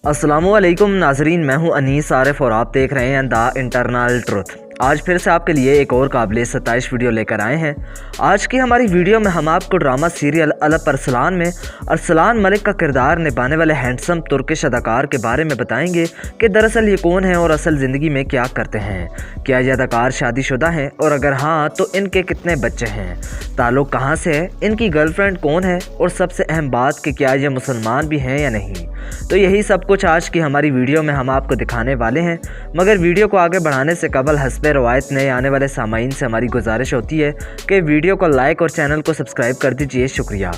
अस्सलामु अलैकुम नाजरीन, मैं हूं अनीस आरिफ और आप देख रहे हैं द इंटरनल ट्रुथ। आज फिर से आपके लिए एक और काबिल सताइश वीडियो लेकर आए हैं। आज की हमारी वीडियो में हम आपको ड्रामा सीरियल अलप अरसलान में अरसलान मलिक का किरदार निभाने वाले हैंडसम तुर्किश अदाकार के बारे में बताएंगे कि दरअसल ये कौन है और असल ज़िंदगी में क्या करते हैं। क्या ये अदाकार शादीशुदा हैं और अगर हाँ तो इनके कितने बच्चे हैं, ताल्लुक़ कहाँ से है, इनकी गर्लफ्रेंड कौन है और सबसे अहम बात कि क्या ये मुसलमान भी हैं या नहीं। तो यही सब कुछ आज की हमारी वीडियो में हम आपको दिखाने वाले हैं। मगर वीडियो को आगे बढ़ाने से कबल हस्बे रवायत नए आने वाले सामाईन से हमारी गुजारिश होती है कि वीडियो को लाइक और चैनल को सब्सक्राइब कर दीजिए। शुक्रिया।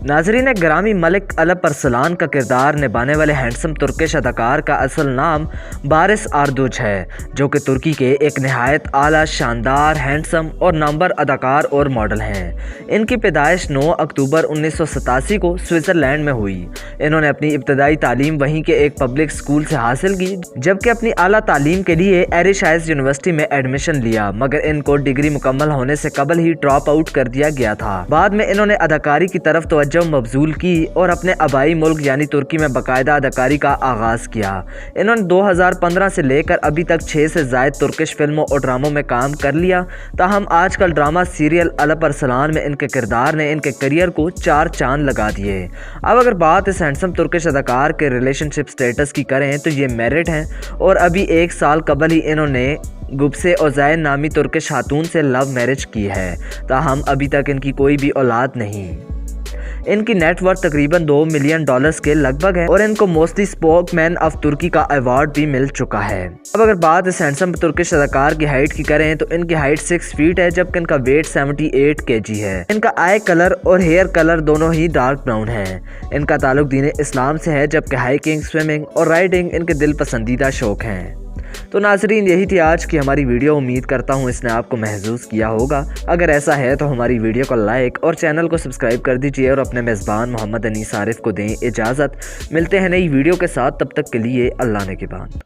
नाजरीन ग्रामी, मलिक अलप अरसलान का किरदार निभाने वाले हैंडसम तुर्किश अदाकार का असल नाम बारिस आर्दुच है, जो कि तुर्की के एक नहायत आला, शानदार, हैंडसम और नामवर अदाकार और मॉडल हैं। इनकी पैदाइश 9 अक्टूबर 1987 को स्विट्ज़रलैंड में हुई। इन्होंने अपनी इब्तदाई तालीम वहीं के एक पब्लिक स्कूल से हासिल की, जबकि अपनी आला तालीम के लिए एरिश आइज़ यूनिवर्सिटी में एडमिशन लिया, मगर इनको डिग्री मुकम्मल होने से कबल ही ड्रॉप आउट कर दिया गया था। बाद में इन्होंने अदाकारी की तरफ तवज्जो मबजूल की और अपने आबाई मुल्क यानी तुर्की में बाकायदा अदाकारी का आगाज किया। इन्होंने 2015 से लेकर अभी तक 6 से ज़ायद तुर्किश फिल्मों और ड्रामों में काम कर लिया। ताहम आजकल ड्रामा सीरियल अलप अरसलान में इनके किरदार ने इनके करियर को 4 चांद लगा दिए। अब अगर बात इस हैंडसम तुर्किश अदाकार के रिलेशनशिप स्टेटस की करें तो ये मैरिड हैं और अभी 1 साल कबल ही इन्होंने गुब्से ओज़ैन नामी तुर्किश खातून से लव मैरिज की है। ताहम अभी तक इनकी कोई भी औलाद नहीं। इनकी नेटवर्थ तकरीबन $2 मिलियन के लगभग है और इनको मोस्टली स्पोकमैन ऑफ तुर्की का अवार्ड भी मिल चुका है। अब अगर बात इस हैंडसम तुर्किश अदाकार की हाइट की करें तो इनकी हाइट 6 फीट है, जबकि इनका वेट 78 kg है। इनका आई कलर और हेयर कलर दोनों ही डार्क ब्राउन है। इनका ताल्लुक दीन इस्लाम से है, जबकि हाइकिंग, स्विमिंग और राइडिंग इनके दिल पसंदीदा शौक हैं। तो नाजरीन, यही थी आज की हमारी वीडियो। उम्मीद करता हूँ इसने आपको महसूस किया होगा। अगर ऐसा है तो हमारी वीडियो को लाइक और चैनल को सब्सक्राइब कर दीजिए और अपने मेज़बान मोहम्मद अनीस आरिफ को दें इजाज़त। मिलते हैं नई वीडियो के साथ, तब तक के लिए अल्लाह ने के बाद।